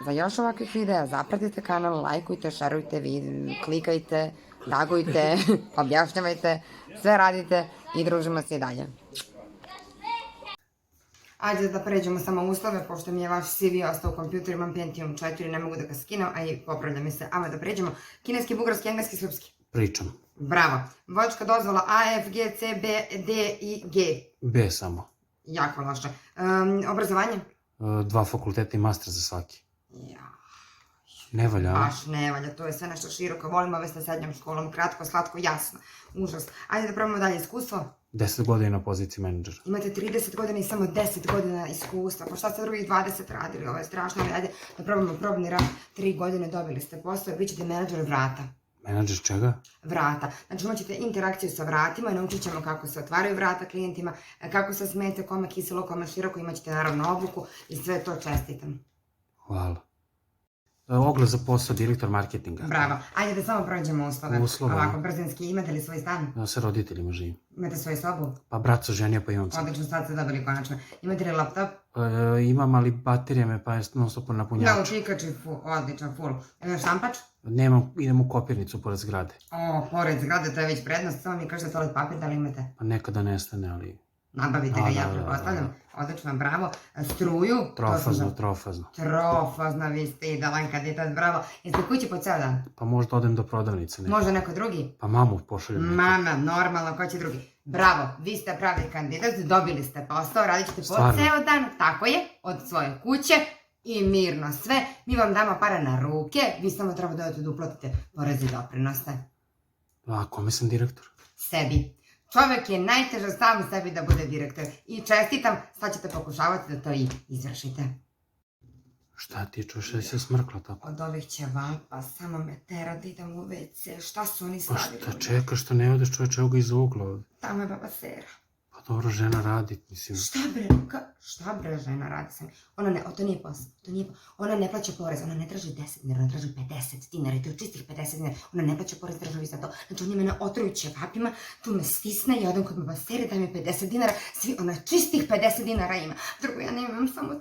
Za još ovakvih videa zapratite kanal, lajkujte, šerujte, klikajte, tagujte, objašnjavajte, sve radite i družimo se i dalje. Ajde da pređemo samo uslove, pošto mi je vaš CV ostao u kompjuteru, imam Pentium 4, ne mogu da ga skinem, a i popravlja mi se. Ajmo da pređemo. Kineski, bugarski, engleski, srpski. Pričam. Bravo. Vozačka dozvola A, F, G, C, B, D i G. B samo. Jako loše. Obrazovanje? 2 fakulteta i master za svaki. Ja. Ne valja, a? Baš ne valja, to je sve nešto široko. Volim ove sa srednjom školom, kratko, slatko, jasno. Užas. Ajde da probamo dalje. Iskustvo? 10 godina na poziciji menadžera. Imate 30 godina i samo 10 godina iskustva. Pa šta ste drugih 20 radili? Ovo je strašno. Ajde da probamo probni rad. 3 godine dobili ste posao i bit ćete menadžer vrata. Menadžer čega? Vrata. Znači imat ćete interakciju sa vratima i naučit ćemo kako se otvaraju vrata klijentima, kako se smete, kome kiselo, kome široko, imat ćete naravno obuku i sve to čestitam. Hvala. Oglas za posao, direktor marketinga. Bravo. Ajde da samo prođemo uslove. Uslove. Ovako, brzinski. Imate li svoj stan? Ja sa roditeljima živim. Imate svoju sobu? Pa brat se ženio pa imam sad. Odlično, sad ste dobili konačno. Imate li laptop? Imam, ali baterija me pa je non stop napunjača. Da, učikači, odličan, full. Štampač? Nemam, idem u kopirnicu pored zgrade. O, pored zgrade, to je već prednost. Samo mi kažete toalet papir, da li imate? Pa nekada nestane, ali... Nabavite ga, ja pretpostavljam. Odlično, bravo. Struju? Trofazno. Trofazno, vi ste idealan kandidat, bravo. Jeste kući po ceo dan? Pa možda odem do prodavnice. Možda neko drugi? Pa mamu pošaljem neko. Mama, normalno, ko će drugi? Bravo, vi ste pravi kandidat, dobili ste posao, radit ćete po ceo dan, tako je, od svoje kuće i mirno sve. Mi vam damo para na ruke, vi samo treba da uplatite porez i doprinose. A kome sam direktor? Sebi. Čovek je najteže sam sebi da bude direktor. I čestitam, sad ćete pokušavati da to i izvršite. Šta ti čuš da se smrkla tako? Od ovih ćevapa samo me tera da idem u WC. Šta su oni stavili? Pa šta čekaš, što ne odeš čoveče, evo ga iza ugla ovde. Tamo je baba Sera. Pa dobro, žena radi, mislim. Šta bre žena radi sam? Ona ne, to nije posao, ona ne plaća porez, ona ne traži 10 dinara, ona traži 50 dinara i to je čistih 50 dinara, ona ne plaća porez državi za to. Znači oni mene otruju ćevapima, tu me stisne, ja odem kod baba Sere, daj mi 50 dinara, svi ona čistih 50 dinara ima, drugo ja ne imam samo 10.